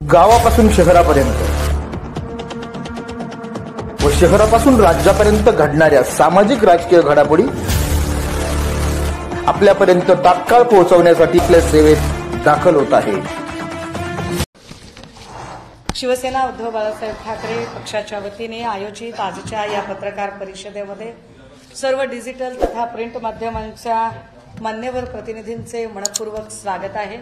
गावापासून शहरापर्यंत व शहरापासून राज्यापर्यंत घडणाऱ्या सामाजिक राजकीय घडामोडी आपल्यापर्यंत तात्काळ पोहोचवण्यासाठी आपल्या सेवेत दाखल होत आहे। शिवसेना उद्धव बाळासाहेब ठाकरे पक्षाच्या वतीने आयोजित आजच्या या पत्रकार परिषदेमध्ये सर्व डिजिटल तथा प्रिंट माध्यमांच्या मान्यवर प्रतिनिधींचे मनपूर्वक स्वागत आहे।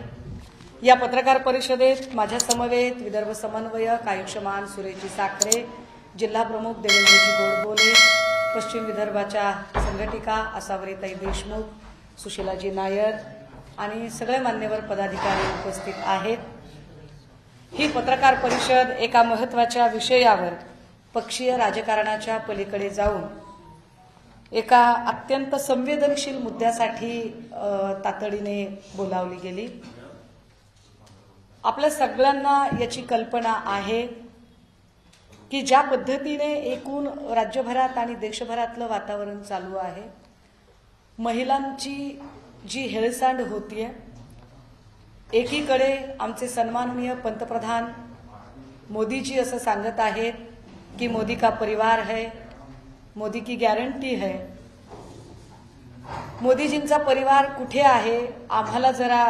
या पत्रकार परिषदेत माझ्या समवेत विदर्भ समन्वयक आयुष्यमान सुरेशजी साखरे, जिल्हा प्रमुख देवेंद्रजी गोडबोले, पश्चिम विदर्भाच्या संघटिका आसावरीताई देशमुख, सुशीलाजी नायर आणि सगळे मान्यवर पदाधिकारी उपस्थित आहेत। ही पत्रकार परिषद एका महत्त्वाच्या विषयावर पक्षीय राजकारणाच्या पलीकडे जाऊन एका अत्यंत संवेदनशील मुद्द्यासाठी तातडीने बोलावली गेली। आपल्या सगळ्यांना याची कल्पना आहे की ज्या पद्धतीने एकूण राज्यभरात आणि देशभरातलं वातावरण चालू आहे, महिलांची जी हेळसांड होतीये, एकीकडे आमचे सन्माननीय पंतप्रधान मोदीजी असं सांगत आहेत की मोदी का परिवार है, मोदी की गॅरंटी है। मोदीजींचा परिवार कुठे आहे, आम्हाला जरा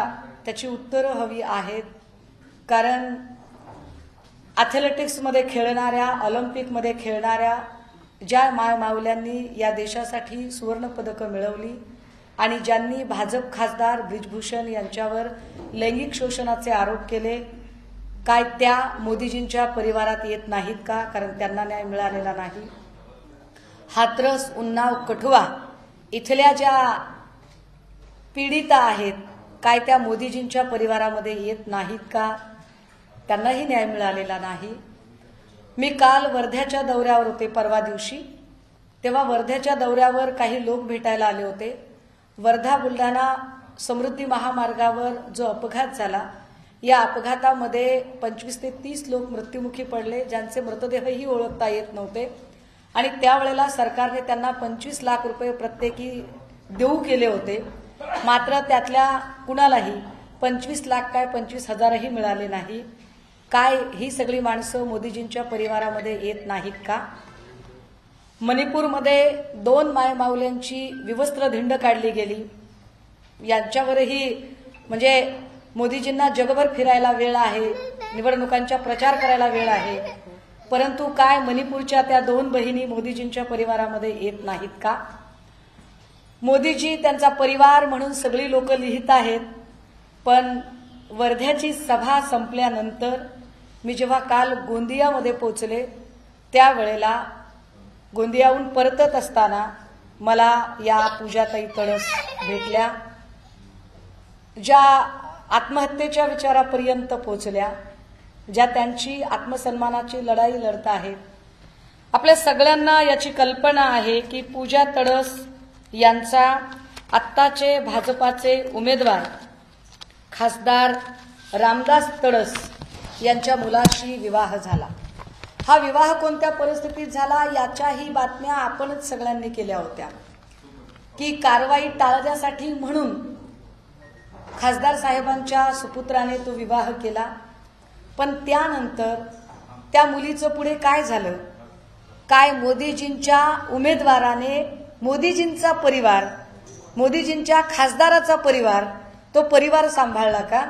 त्याची उत्तरं हवी आहेत। कारण ॲथलेटिक्समध्ये खेळणाऱ्या, ऑलिम्पिकमध्ये खेळणाऱ्या ज्या मायमाऊल्यांनी या देशासाठी सुवर्णपदकं मिळवली आणि ज्यांनी भाजप खासदार ब्रिजभूषण यांच्यावर लैंगिक शोषणाचे आरोप केले, काय त्या मोदीजींच्या परिवारात येत नाहीत का? कारण त्यांना न्याय मिळालेला नाही। हाथरस, उन्नाव, कठुआ इथल्या ज्या पीडिता आहेत, काय त्या मोदीजींच्या परिवारामध्ये येत नाहीत का? त्यांनाही न्याय मिळालेला नाही। मी काल वर्ध्याच्या दौऱ्यावर होते, परवा दिवशी, तेव्हा वर्ध्याच्या दौऱ्यावर काही लोक भेटायला आले होते। वर्धा बुलढाणा समृद्धी महामार्गावर जो अपघात झाला, या अपघातामध्ये 25 ते 30 लोक मृत्युमुखी पडले, ज्यांचे मृतदेहही ओळखता येत नव्हते आणि त्यावेळेला सरकारने त्यांना 25 लाख रुपये प्रत्येकी देऊ केले होते। मात्र त्यातल्या कुणालाही 25 लाख काय 25,000ही मिळाले नाही। काय ही सगळी माणसं मोदीजींच्या परिवारामध्ये येत नाहीत का? मणिपूरमध्ये 2 मायमाऊल्यांची विवस्त्र धिंड काढली गेली, यांच्यावरही म्हणजे मोदीजींना जगभर फिरायला वेळ आहे, निवडणुकांचा प्रचार करायला वेळ आहे, परंतु काय मणिपूरच्या त्या 2 बहिणी मोदीजींच्या परिवारामध्ये येत नाहीत का? मोदीजी त्यांचा परिवार म्हणून सगळी लोक लिहित आहेत, पण वर्ध्याची सभा संपल्यानंतर मी जेव्हा काल गोंदियामध्ये पोहोचले, त्यावेळेला गोंदियाहून परतत असताना मला या पूजाताई तळस भेटल्या, ज्या आत्महत्येच्या विचारापर्यंत पोहोचल्या, ज्या त्यांची आत्मसन्मानाची लढाई लढत आहेत। आपल्या सगळ्यांना याची कल्पना आहे की पूजा तळस यांचा आत्ताचे भाजपाचे उमेदवार खासदार रामदास तळस यांच्या मुलाशी विवाह झाला। हा विवाह कोणत्या परिस्थितीत झाला याच्याही बातम्या आपणच सगळ्यांनी केल्या होत्या की कारवाई टाळण्यासाठी म्हणून खासदार साहेबांच्या सुपुत्राने तो विवाह केला। पण त्यानंतर त्या मुलीचं पुढे काय झालं? काय मोदीजींच्या उमेदवाराने मोदीजींचा परिवार, मोदीजींच्या खासदाराचा परिवार, तो परिवार सांभाळला का?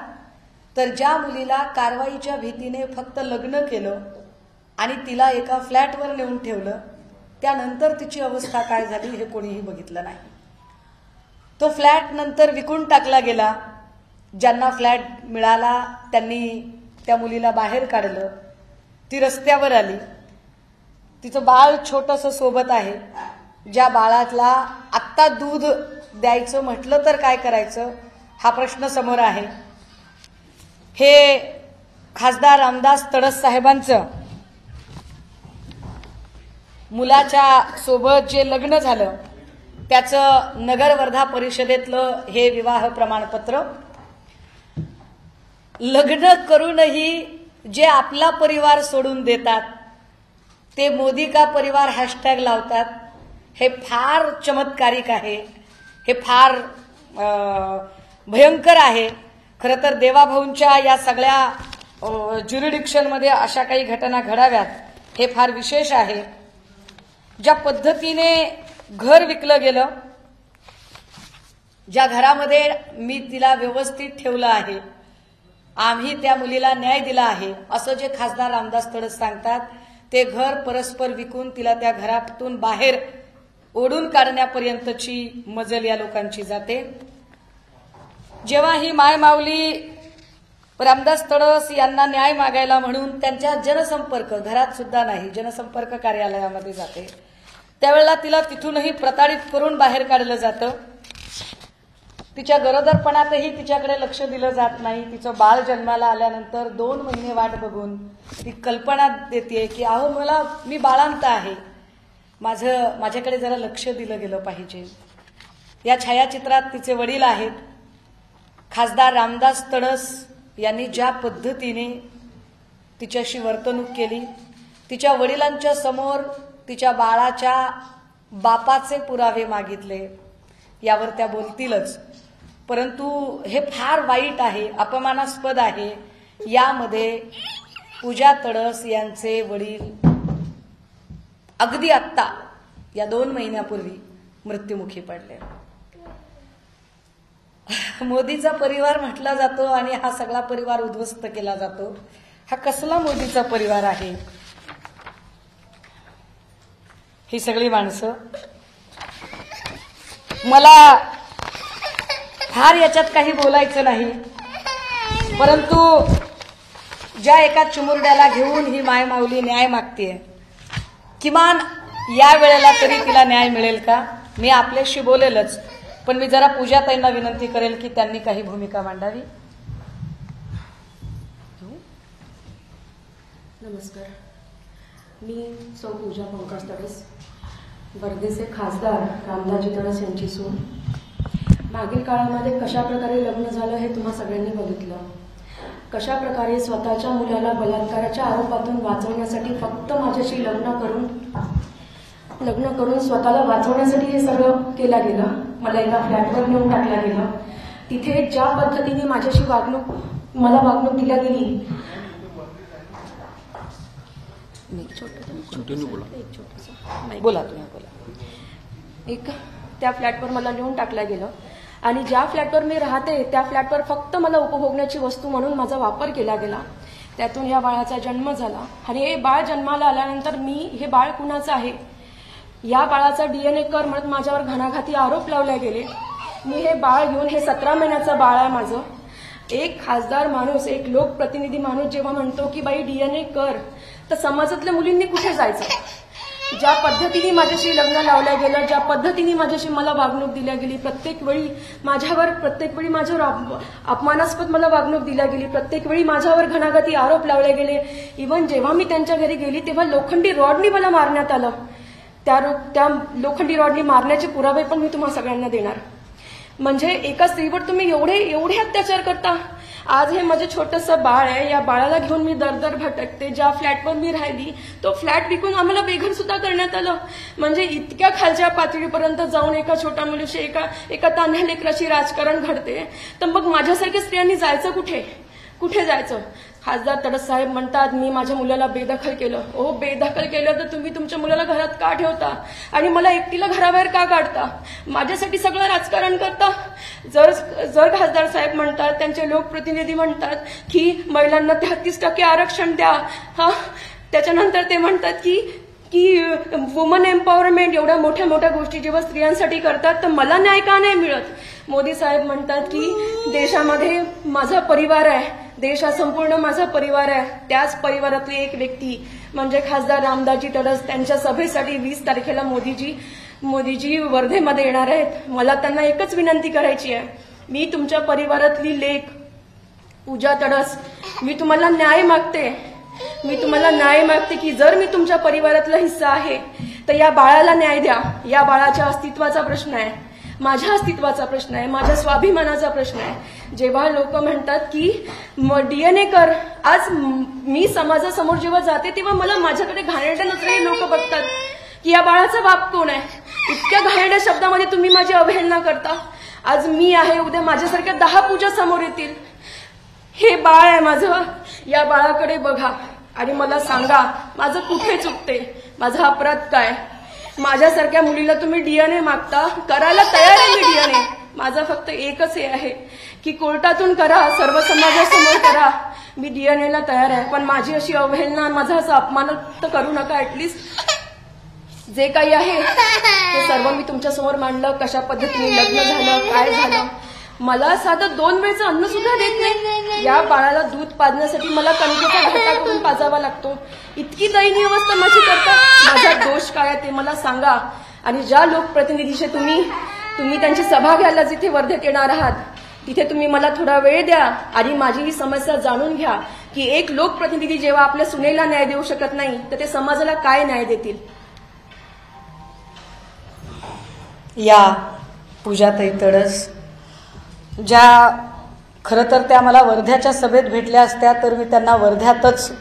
तर ज्या मुलीला कारवाईच्या भीतीने फक्त लग्न केलं आणि तिला एका फ्लॅटवर नेऊन ठेवलं, त्यानंतर तिची अवस्था काय झाली हे कोणीही बघितलं नाही। तो फ्लॅट नंतर विकून टाकला गेला। ज्यांना फ्लॅट मिळाला त्यांनी त्या मुलीला बाहेर काढलं, ती रस्त्यावर आली। तिचं बाळ छोटंसं सोबत आहे, ज्या बाळाला आत्ता दूध द्यायचं म्हटलं तर काय करायचं हा प्रश्न समोर आहे। हे खासदार रामदास तळस साहेबांचं मुलाच्या सोबत जे लग्न झालं त्याचं नगर वर्धा परिषदेतलं हे विवाह प्रमाणपत्र, लग्न करूनही जे आपला परिवार सोडून देतात, ते मोदी का परिवार हॅशटॅग लावतात, हे फार चमत्कारिक आहे, हे फार भयंकर आहे। खरं तर देवाभाऊंच्या या सगळ्या ज्युरिडिक्शनमध्ये अशा काही घटना घडाव्यात हे फार विशेष आहे. ज्या पद्धतीने घर विकलं गेलं, ज्या घरामध्ये मी तिला व्यवस्थित ठेवलं आहे, आम्ही त्या मुलीला न्याय दिला आहे, असं जे खासदार रामदास तडस सांगतात, ते घर परस्पर विकून तिला त्या घरातून बाहेर ओढून काढण्यापर्यंतची मजल या लोकांची जाते. जेव्हा ही मायमाऊली रामदास तडस यांना न्याय मागायला म्हणून त्यांच्या जनसंपर्क घरात सुद्धा नाही, जनसंपर्क कार्यालयामध्ये जाते, त्यावेळेला तिला तिथूनही प्रताडित करून बाहेर काढलं जातं. तिच्या गरोदरपणातही तिच्याकडे लक्ष दिलं जात नाही. तिचं बाळ जन्माला आल्यानंतर 2 महिने वाट बघून ती कल्पना देते की अहो मी बाळांत आहे, माझ्याकडे जरा लक्ष दिलं गेलं पाहिजे. या छायाचित्रात तिचे वडील आहेत. खासदार रामदास तडस यांनी ज्या पद्धतीने तिच्याशी वर्तणूक केली, तिच्या वडिलांच्या समोर तिच्या बाळाच्या बापाचे पुरावे मागितले, यावर त्या बोलतीलच. परंतु हे फार वाईट आहे, अपमानास्पद आहे. यामध्ये पूजा तडस यांचे वडील अगदी आत्ता या 2 महिन्यापूर्वी मृत्युमुखी पडले. मोदीचा परिवार म्हटला जातो आणि हा सगळा परिवार उद्ध्वस्त केला जातो. हा कसला मोदीचा परिवार आहे? ही सगळी माणसं. मला फार याच्यात काही बोलायचं नाही, परंतु ज्या एका चिमुरड्याला घेऊन ही मायमाऊली न्याय मागतेय, किमान या वेळेला तरी तिला न्याय मिळेल का? मी आपल्याशी बोलेलच, पण मी जरा पूजाताईंना विनंती करेल की त्यांनी काही भूमिका मांडावी. नमस्कार, मी सौ पूजा पंकज तडस, वर्धेचे खासदार रामदासजी तडस यांची सून. मागील काळामध्ये कशा प्रकारे लग्न झालं हे तुम्हा सगळ्यांनी बघितलं. कशा प्रकारे स्वतःच्या मुलाला बलात्काराच्या आरोपातून वाचवण्यासाठी फक्त माझ्याशी लग्न करून स्वतःला वाचवण्यासाठी हे सगळं केलं गेलं. मला एका फ्लॅटवर नेऊन टाकलं गेलं. तिथे ज्या पद्धतीने माझ्याशी मला वागणूक दिल्या गेली, बोला तुम्ही बोला. एक त्या फ्लॅटवर मला नेऊन टाकलं गेलं आणि ज्या फ्लॅटवर मी राहते त्या फ्लॅटवर फक्त मला उपभोगण्याची वस्तू म्हणून माझा वापर केला गेला. त्यातून या बाळाचा जन्म झाला आणि हे बाळ जन्माला आल्यानंतर हे बाळ कुणाचं आहे, या बाळाचा DNA कर म्हणत माझ्यावर घणाघाती आरोप लावले गेले. मी हे बाळ घेऊन, हे 17 महिन्याचं बाळ आहे माझं. एक खासदार माणूस, एक लोकप्रतिनिधी माणूस जेव्हा म्हणतो की बाई DNA कर, तर समाजातल्या मुलींनी कुठे जायचं? ज्या पद्धतीने माझ्याशी लग्न लावलं गेलं, ज्या पद्धतीने मला वागणूक दिल्या गेली, प्रत्येक वेळी माझ्यावर अपमानास्पद मला वागणूक दिल्या गेली, प्रत्येक वेळी माझ्यावर घणाघाती आरोप लावले गेले. इव्हन जेव्हा मी त्यांच्या घरी गेली तेव्हा लोखंडी रॉडनी मला मारण्यात आलं. त्या लोखंडी रॉडनी मारण्याचे पुरावे पण मी तुम्हा सगळ्यांना देणार. म्हणजे एका स्त्रीवर तुम्ही एवढे अत्याचार करता. आज हे माझं छोटंसं बाळ आहे, या बाळाला घेऊन मी दर भटकते. ज्या फ्लॅटवर मी राहिली तो फ्लॅट विकून आम्हाला बेघर सुद्धा करण्यात आलं. म्हणजे इतक्या खालच्या पातळीपर्यंत जाऊन एका छोट्या मुलीशी, एका तान्ह्या लेकराशी राजकारण घडते. तर मग माझ्यासारख्या स्त्रियांनी जायचं कुठे जायचं? खासदार तडस साहेब म्हणतात मी माझ्या मुलाला बेदखल केलं. बेदखल केलं तर तुम्ही तुमच्या मुलाला घरात का ठेवता आणि मला एकटीला घराबाहेर का काढता? माझ्यासाठी सगळं राजकारण करता. जर खासदार साहेब म्हणतात, त्यांचे लोकप्रतिनिधी म्हणतात की महिलांना 33% आरक्षण द्या, त्याच्यानंतर ते म्हणतात की वुमन एम्पॉवरमेंट, एवढ्या मोठ्या गोष्टी जेव्हा स्त्रियांसाठी करतात तर मला न्याय का नाही मिळत? मोदी साहेब म्हणतात की देशामध्ये माझा परिवार आहे, देश हा संपूर्ण माझा परिवार आहे. त्याच परिवारातली एक व्यक्ती म्हणजे खासदार रामदासजी तडस, त्यांच्या सभेसाठी 20 तारखेला मोदीजी वर्धेमध्ये येणार आहेत. मला त्यांना एकच विनंती करायची आहे, मी तुमच्या परिवारातली लेक पूजा तडस, मी तुम्हाला न्याय मागते की जर मी तुमच्या परिवारातला हिस्सा आहे तर या बाळाला न्याय द्या. या बाळाच्या अस्तित्वाचा प्रश्न आहे, माझ्या अस्तित्वाचा प्रश्न आहे, माझ्या स्वाभिमानाचा प्रश्न आहे. जेव्हा लोक म्हणतात की DNA कर, आज मी समाजासमोर जेव्हा जाते तेव्हा मला माझ्याकडे घाणेरड्या नजरेने लोक बघतात की या बाळाचा बाप कोण आहे. इतक्या घाणेरड्या शब्दामध्ये तुम्ही माझी अवहेलना करता. आज मी आहे, उद्या माझ्यासारख्या 10 पूजा समोर येतील. हे बाळ आहे माझं, या बाळाकडे बघा आणि मला सांगा माझं कुठे चुकते, माझा अपराध काय? माझ्यासारख्या मुलीला तुम्ही डीएनए मागता, करायला तयार आहे मी डीएनए. माझं फक्त एकच हे आहे की कोर्टातून करा, सर्व समाजासमोर करा, मी डीएनएला तयार आहे. पण माझी अशी अवहेलना, माझा असा अपमान तर करू नका. ऍटलिस्ट जे काही आहे ते सर्व मी तुमच्या समोर मांडलं. कशा पद्धतीने लग्न झालं, काय झालं. मला साधं 2 वेळचं अन्न सुद्धा देत नाही. या बाळाला दूध पाजण्यासाठी मला कणकेचा घट्टा करून पाजावा लागतो. इतकी दयनीय अवस्था माझी करता. माझा दोष काय ते मला सांगा. आणि ज्या लोकप्रतिनिधीचे तुम्ही त्यांची सभा घ्यायला जिथे वर्धेत येणार आहात, तिथे तुम्ही मला थोडा वेळ द्या आणि माझी ही समस्या जाणून घ्या की एक लोकप्रतिनिधी जेव्हा आपल्या सुनेला न्याय देऊ शकत नाही तर ते समाजाला काय न्याय देतील. या पूजाताई तडस, ज्या खरं तर त्या मला वर्ध्याच्या सभेत भेटल्या असत्या तर मी त्यांना वर्ध्यातच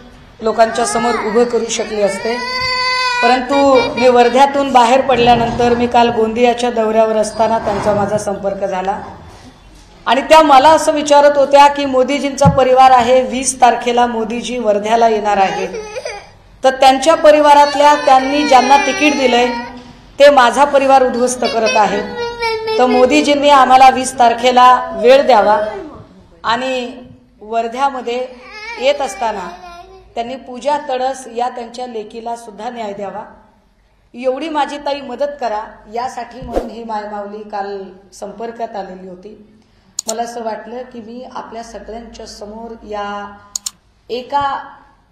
लोकांच्या समोर उभं करू शकले असते. परंतु मी वर्ध्यातून बाहेर पडल्यानंतर मी काल गोंदियाच्या दौऱ्यावर असताना त्यांचा माझा संपर्क झाला आणि त्या मला असं विचारत होत्या की मोदीजींचा परिवार आहे, 20 तारखेला मोदीजी वर्ध्याला येणार आहे, तर त्यांच्या परिवारातल्या त्यांनी ज्यांना तिकीट दिलंय ते माझा परिवार उद्ध्वस्त करत आहे. तर मोदीजींनी आम्हाला 20 तारखेला वेळ द्यावा आणि वर्ध्यामध्ये येत असताना त्यांनी पूजा तडस या त्यांच्या लेकीला सुद्धा न्याय द्यावा, एवढी माझी ताई मदत करा, यासाठी म्हणून ही मायमाऊली काल संपर्कात आलेली होती. मला असं वाटलं की मी आपल्या सगळ्यांच्या समोर या एका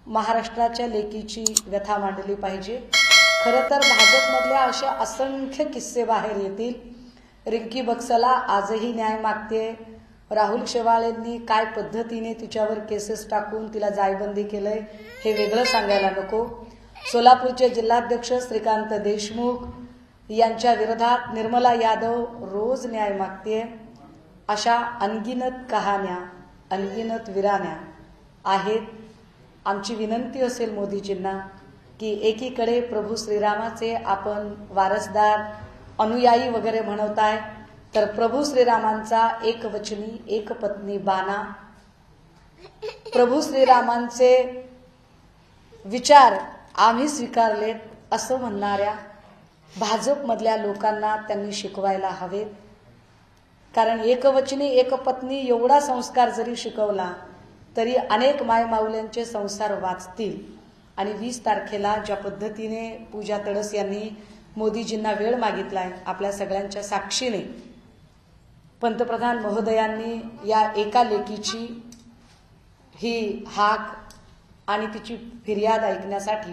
महाराष्ट्राच्या लेकीची व्यथा मांडली पाहिजे. खरं तर भाजपमधल्या अशा असंख्य किस्से बाहेर येतील. रिंकी बक्सला आजही न्याय मागते. राहुल शेवाळेंनी काय पद्धतीने तिच्यावर केसेस टाकून तिला जायबंदी केलंय हे वेगळं सांगायला नको. सोलापूरचे जिल्हाध्यक्ष श्रीकांत देशमुख यांच्या विरोधात निर्मला यादव रोज न्याय मागते. अशा अनगिनत कहाण्या, अनगिनत विराण्या आहेत. आमची विनंती असेल मोदीजींना की एकीकडे प्रभू श्रीरामाचे आपण वारसदार, अनुयायी वगैरे म्हणवताय, तर प्रभू श्रीरामांचा एकवचनी एक पत्नी बाणा, प्रभू श्रीरामांचे विचार आम्ही स्वीकारलेत असं म्हणणाऱ्या भाजपमधल्या लोकांना त्यांनी शिकवायला हवेत. कारण एकवचनी एक पत्नी एवढा संस्कार जरी शिकवला तरी अनेक मायमाऊल्यांचे संसार वाचतील. आणि 20 तारखेला ज्या पद्धतीने पूजा तडस यांनी मोदीजींना वेळ मागितलाय, आपल्या सगळ्यांच्या साक्षीने पंतप्रधान महोदयांनी या एका लेकीची ही हाक आणि तिची फिर्याद ऐकण्यासाठी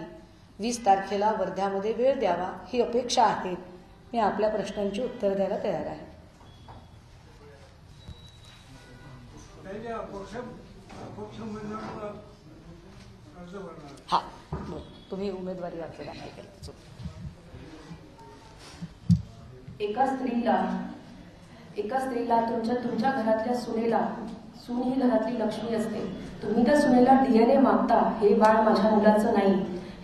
20 तारखेला वर्ध्यामध्ये वेळ द्यावा ही अपेक्षा आहे. मी आपल्या प्रश्नांची उत्तर द्यायला तयार आहे. हा, तुम्ही उमेदवारी अर्ज दाखल केला. एका स्त्रीला तुमच्या घरातल्या सुनेला, सून ही घरातली लक्ष्मी असते, तुम्ही त्या सुनेला डीएनए मागता, हे बाळ माझ्या मुलाचं नाही,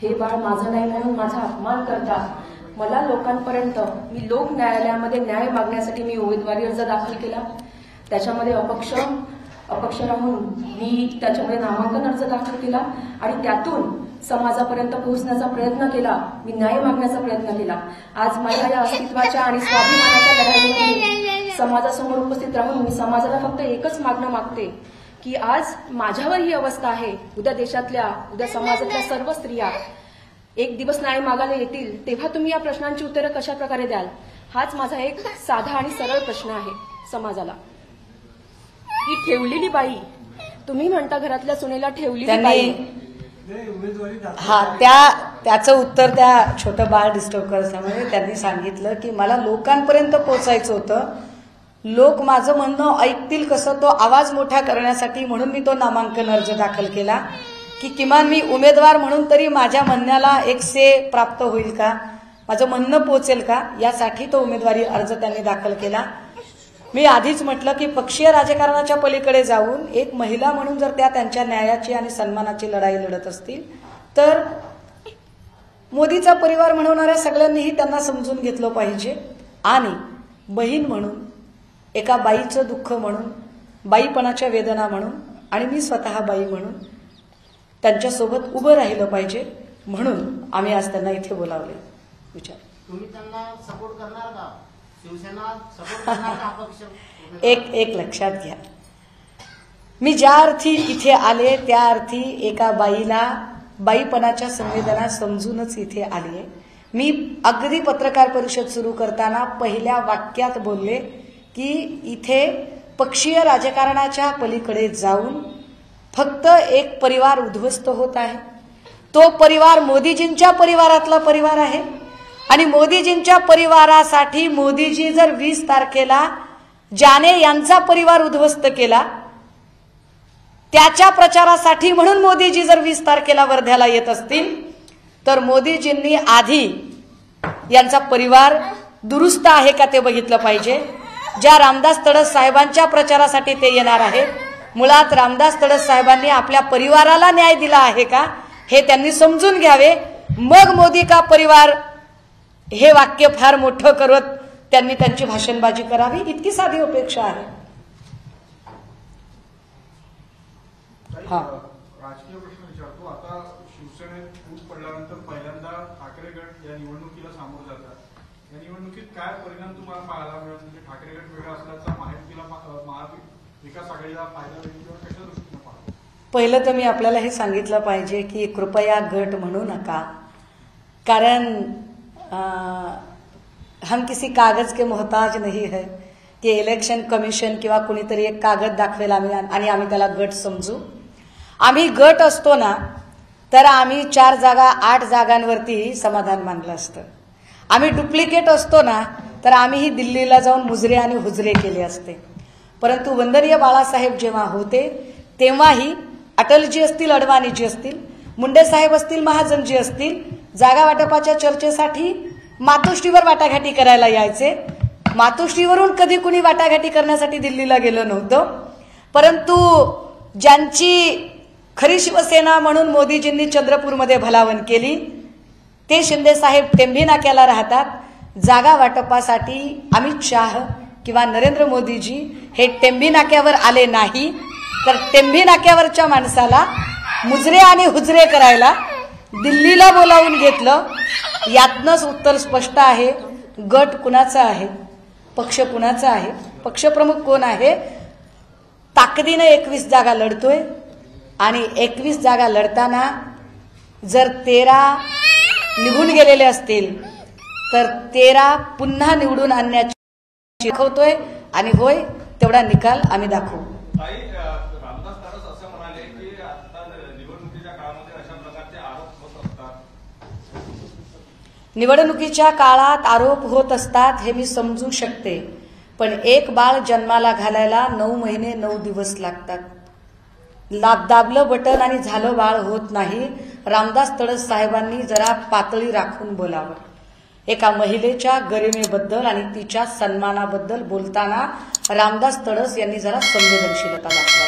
हे बाळ माझं नाही म्हणून माझा अपमान करता. मला लोकांपर्यंत, मी लोक न्यायालयामध्ये न्याय मागण्यासाठी मी उमेदवारी अर्ज दाखल केला. त्याच्यामध्ये अपक्ष राहून मी त्याच्यामध्ये नामांकन अर्ज दाखल केला आणि त्यातून समाजापर्यंत पोहोचण्याचा प्रयत्न केला, मी न्याय मागण्याचा प्रयत्न केला. आज माझ्या या अस्तित्वाच्या आणि स्वाभिमानाच्या लढाईमध्ये समाजासमोर उपस्थित राहून मी समाजाला फक्त एकच मागणं मागते की आज माझ्यावर ही अवस्था आहे, उद्या समाजातल्या सर्व स्त्रिया एक दिवस न्याय मागायला येतील तेव्हा तुम्ही या प्रश्नांची उत्तरं कशा प्रकारे द्याल, हाच माझा एक साधा आणि सरळ प्रश्न आहे समाजाला. ही ठेवलेली बाई, तुम्ही म्हणता घरातल्या सुनेला ठेवलेली बाई, हा, त्याचं उत्तर त्या छोटं बाळ डिस्टर्ब करण्यामुळे त्यांनी सांगितलं की मला लोकांपर्यंत पोहोचायचं होतं, लोक माझं म्हणणं ऐकतील कसं, तो आवाज मोठा करण्यासाठी म्हणून मी तो नामांकन अर्ज दाखल केला की किमान मी उमेदवार म्हणून तरी माझ्या म्हणण्याला एक से प्राप्त होईल का, माझं म्हणणं पोहोचेल का, यासाठी तो उमेदवारी अर्ज त्यांनी दाखल केला. मी आधीच म्हटलं की पक्षीय राजकारणाच्या पलीकडे जाऊन एक महिला म्हणून जर त्या त्यांच्या न्यायाची आणि सन्मानाची लढाई लढत असतील तर मोदीचा परिवार म्हणवणाऱ्या सगळ्यांनीही त्यांना समजून घेतलं पाहिजे. आणि बहीण म्हणून, एका बाईचं दुःख म्हणून, बाईपणाच्या वेदना म्हणून आणि मी स्वतः बाई म्हणून त्यांच्यासोबत उभं राहिलं पाहिजे, म्हणून आम्ही आज त्यांना इथे बोलावले. विचार तुम्ही त्यांना सपोर्ट करणार का? शिवसेना सपोर्ट करणार का अपक्ष? एक लक्षात घ्या, मी ज्या अर्थी इथे आले त्या अर्थी एका बाईला बाईपणाच्या संवेदना समजूनच इथे आलीये. मी अगदी पत्रकार परिषद सुरू करताना पहिल्या वाक्यात बोलले की इथे पक्षीय राजकारणाच्या पलीकडे जाऊन फक्त एक परिवार उद्ध्वस्त होत आहे. तो परिवार मोदीजींच्या परिवारातला परिवार आहे आणि मोदीजींच्या परिवारासाठी मोदीजी जर 20 तारखेला ज्याने यांचा परिवार उद्ध्वस्त केला त्याच्या प्रचारासाठी म्हणून मोदीजी जर 20 तारखेला वर्ध्याला येत असतील तर मोदीजींनी आधी यांचा परिवार दुरुस्त आहे का ते बघितलं पाहिजे. ज्या रामदास तडस साहेबांच्या प्रचारासाठी ते येणार आहेत, मुळात रामदास तडस साहेबांनी आपल्या परिवाराला न्याय दिला आहे का हे त्यांनी समजून घ्यावे. मग मोदी का परिवार हे वाक्य फार मोठं करत त्यांनी त्यांची भाषणबाजी करावी, इतकी साधी अपेक्षा आहे. राजकीय प्रश्न विचारतो. आता शिवसेनेत फूट पडल्यानंतर पहिल्यांदा ठाकरे गट या निवडणुकीला सामोरं जातात. या निवडणुकीत काय परिणाम तुम्हाला पाहायला मिळेल? म्हणजे ठाकरे गट वेगळा असल्याचा महायुतीला महाविकास आघाडीला फायदा होईल किंवा कशा दृष्टीने पाहतो? पहिलं तर मी आपल्याला हे सांगितलं पाहिजे की कृपया गट म्हणू नका, कारण हम किसी कागज के मोहताज नहीं है की इलेक्शन कमिशन किंवा कुणीतरी एक कागद दाखवेल आणि आम्ही त्याला गट समजू. आम्ही गट असतो ना तर आम्ही 4 जागा 8 जागांवरती समाधान मानलं असतं. आम्ही डुप्लिकेट असतो ना तर आम्हीही दिल्लीला जाऊन मुजरे आणि हुजरे केले असते. परंतु वंदनीय बाळासाहेब जेव्हा होते तेव्हाही अटलजी असतील, अडवाणीजी असतील, मुंडे साहेब असतील, महाजनजी असतील, जागा वाटपाच्या चर्चेसाठी मातोश्रीवर वाटाघाटी करायला यायचे. मातोश्रीवरून कधी कुणी वाटाघाटी करण्यासाठी दिल्लीला गेलं नव्हतं. परंतु ज्यांची खरी शिवसेना म्हणून मोदीजींनी चंद्रपूरमध्ये भलावण केली ते शिंदे साहेब टेंभी नाक्याला राहतात. जागा वाटपासाठी अमित शाह किंवा नरेंद्र मोदीजी हे टेंभी नाक्यावर आले नाही तर टेंभी नाक्यावरच्या माणसाला मुजरे आणि हुजरे करायला दिल्लीला बोलावून घेतलं. यातनंच उत्तर स्पष्ट आहे, गट कुणाचा आहे, पक्ष कुणाचा आहे, पक्षप्रमुख कोण आहे. ताकदीनं 21 जागा लढतोय आणि 21 जागा लढताना जर 13 निघून गेलेले असतील तर 13 पुन्हा निवडून आणण्याची दाखवतोय आणि होय तेवढा निकाल आम्ही दाखवू. रामदास तडस असं म्हणाले की आता निवडणुकीच्या काळामध्ये अशा प्रकारचे आरोप होत असतात. निवडणुकीच्या काळात आरोप होत असतात हे मी समजू शकते, पण एक बाळ जन्माला घालायला 9 महिने 9 दिवस लागतात. दाबलं बटन आणि झालं बाळ होत नाही. रामदास तडस साहेबांनी जरा पातळी राखून बोलावं. एका महिलेच्या गरिमेबद्दल आणि तिच्या सन्मानाबद्दल बोलताना रामदास तडस यांनी जरा संवेदनशीलता दाखवली.